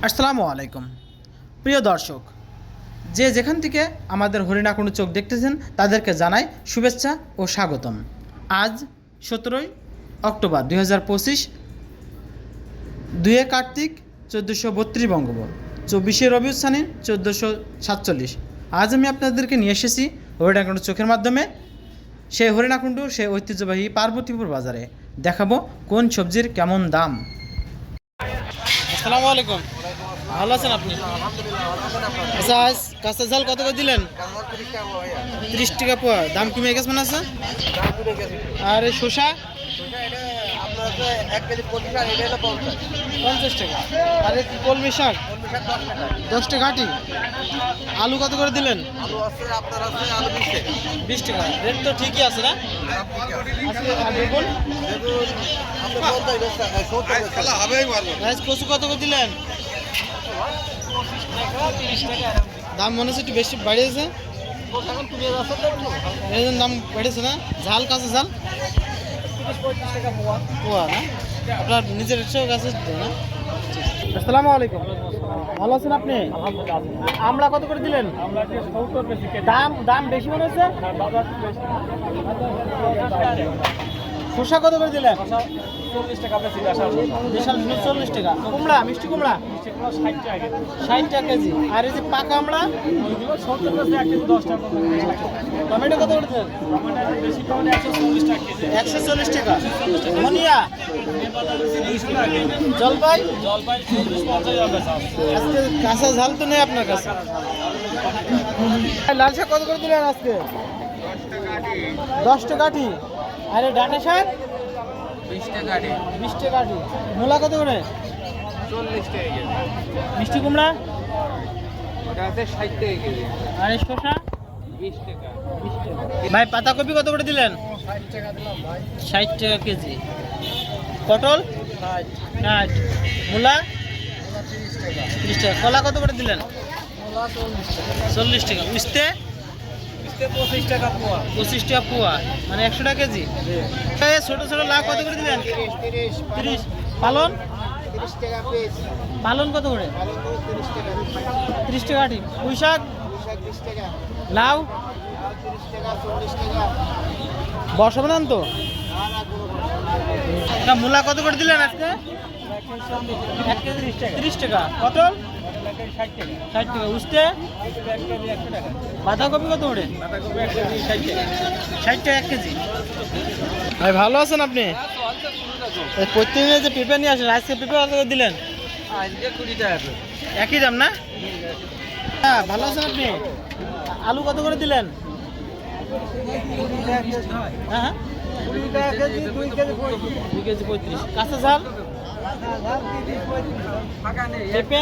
আসসালামু আলাইকুম প্রিয় দর্শক, যে যেখান থেকে আমাদের হরিণাকুণ্ডু চোখ দেখতেছেন তাদেরকে জানাই শুভেচ্ছা ও স্বাগতম। আজ 17ই অক্টোবর 2025, 2 কার্তিক 1432 বঙ্গবর্ষ, 24 রবিউল সানি 1447। আজ আমি আপনাদেরকে নিয়ে এসেছি হরিণাকুণ্ডু চোখের মাধ্যমে সেই হরিণাকুণ্ডু সেই ঐতিহ্যবাহী পার্বতীপুর বাজারে। দেখাবো কোন সবজির কেমন দাম। আসসালামু আলাইকুম, ভালো আছেন আপনি? আচ্ছা, আজ কাঁচা ঝাল কত করে দিলেন? 30 টাকা পোয়া। দাম কমে গেছে মনে আছে? আর এই শসা 50 টাকা। আর এই কলমি শাক 10 টাকা আটি। আলু কত করে দিলেন? 20 টাকা। রেট তো ঠিকই আছে না? কচু কত করে দিলেন? দাম মনে হচ্ছে একটু বেশি বাড়িয়েছে, দাম বেড়েছে না? ঝাল কাঁচা ঝাল পোয়া না? আপনার নিজের গাছের না? আসসালামু আলাইকুম, ভালো আছেন আপনি? আমলা কত করে দিলেন? দাম বেশি মনে হচ্ছে। শসা কত করে দিলেন? 40 টাকা। 40 টাকা। কুমড়া, মিষ্টি কুমড়া 60 টাকা কেজি। আর এই যে পাকা আমড়া 10 টাকা। টমেটো কত করে দিলেন? 140 টাকা। ধনিয়া, জলপাই আজকে কাঁচা ঝাল তো নেই আপনার কাছে। লাল শাক কত করে দিলেন আজকে? 10 টাকা আটি। আরে ডাঁটা শাক 20 টাকা আটি। মূলা কত করে? 40 টাকা কেজি। মিষ্টি কুমড়া 60 টাকা কেজি। আর শসা 20 টাকা। ভাই পাতাকপি কত করে দিলেন? 60 টাকা দিলাম ভাই। 60 টাকা কেজি। পটল 60। মূলা 30 টাকা। কলা কত করে দিলেন? 40 টাকা। উস্তে 25 টাকা পোয়া। 25 টাকা পোয়া, মানে 100 টাকা কেজি। ছোট ছোট লাউ কত করে দিলেন? 30। পালন 30 টাকা পিস। পালন কত করে? 30 টাকা আটি। পুঁই শাক 20 টাকা। লাউ 30 টাকা 40 টাকা। বর্ষা বানান তো? মূলা কত করে দিলেন আজকে? 1 কেজি 30 টাকা। পটল 60 টাকা। উস্তে 100 টাকা। বাঁধাকপি কত করে? 60 টাকা 1 কেজি। ভাই ভালো আছেন আপনি? প্রত্যেকদিন যে পেঁপে নিয়ে আসেন, আজকে পেঁপে কত করে দিলেন? 20 টাকা। একই দাম না? হ্যাঁ, ভালো আছেন আপনি? আলু কত করে দিলেন? হ্যাঁ, 2 কেজি 35। কাঁচা ঝাল পেঁপে